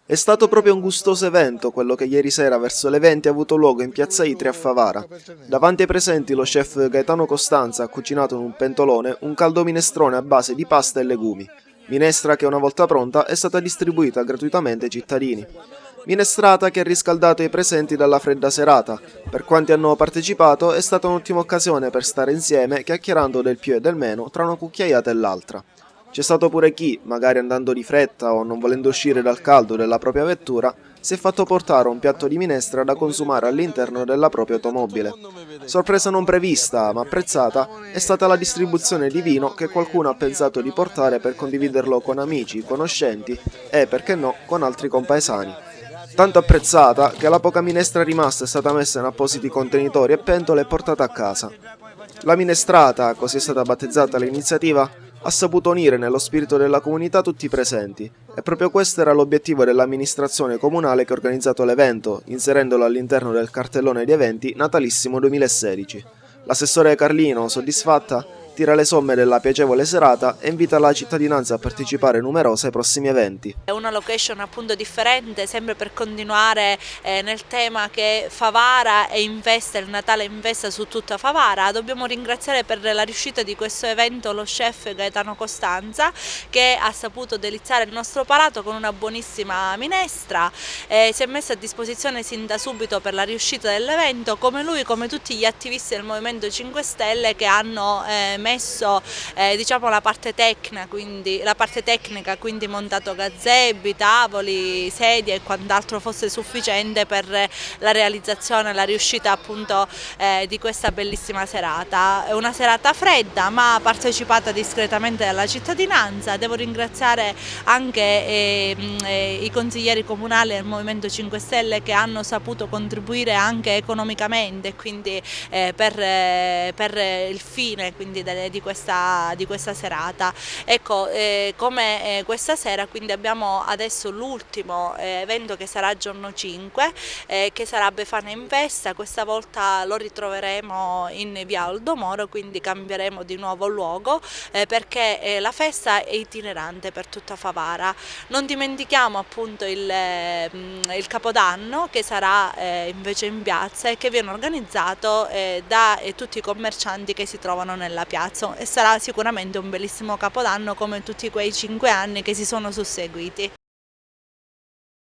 È stato proprio un gustoso evento quello che ieri sera verso le 20 ha avuto luogo in piazza Itri a Favara. Davanti ai presenti lo chef Gaetano Costanza ha cucinato in un pentolone un caldo minestrone a base di pasta e legumi. Minestra che una volta pronta è stata distribuita gratuitamente ai cittadini. Minestrata che ha riscaldato i presenti dalla fredda serata. Per quanti hanno partecipato è stata un'ottima occasione per stare insieme chiacchierando del più e del meno tra una cucchiaiata e l'altra. C'è stato pure chi, magari andando di fretta o non volendo uscire dal caldo della propria vettura, si è fatto portare un piatto di minestra da consumare all'interno della propria automobile. Sorpresa non prevista, ma apprezzata, è stata la distribuzione di vino che qualcuno ha pensato di portare per condividerlo con amici, conoscenti e, perché no, con altri compaesani. Tanto apprezzata che la poca minestra rimasta è stata messa in appositi contenitori e pentole e portata a casa. La minestrata, così è stata battezzata l'iniziativa, ha saputo unire nello spirito della comunità tutti i presenti, e proprio questo era l'obiettivo dell'amministrazione comunale che ha organizzato l'evento, inserendolo all'interno del cartellone di eventi Natalissimo 2016. L'assessore Carlino, soddisfatta, tira le somme della piacevole serata e invita la cittadinanza a partecipare numerosa ai prossimi eventi. È una location appunto differente, sempre per continuare nel tema che Favara investe, il Natale investe su tutta Favara. Dobbiamo ringraziare per la riuscita di questo evento lo chef Gaetano Costanza, che ha saputo deliziare il nostro palato con una buonissima minestra, si è messo a disposizione sin da subito per la riuscita dell'evento, come lui, come tutti gli attivisti del Movimento 5 Stelle che hanno messo diciamo la parte tecnica, quindi montato gazzebi, tavoli, sedie e quant'altro fosse sufficiente per la realizzazione, la riuscita appunto di questa bellissima serata. È una serata fredda ma partecipata discretamente dalla cittadinanza. Devo ringraziare anche i consiglieri comunali del Movimento 5 Stelle che hanno saputo contribuire anche economicamente, quindi per il fine quindi di questa serata. Ecco, come questa sera quindi abbiamo adesso l'ultimo evento che sarà giorno 5, che sarà Befana in Festa. Questa volta lo ritroveremo in via Aldo Moro, quindi cambieremo di nuovo luogo perché la festa è itinerante per tutta Favara. Non dimentichiamo appunto il Capodanno che sarà invece in piazza e che viene organizzato da tutti i commercianti che si trovano nella piazza, e sarà sicuramente un bellissimo Capodanno come tutti quei 5 anni che si sono susseguiti.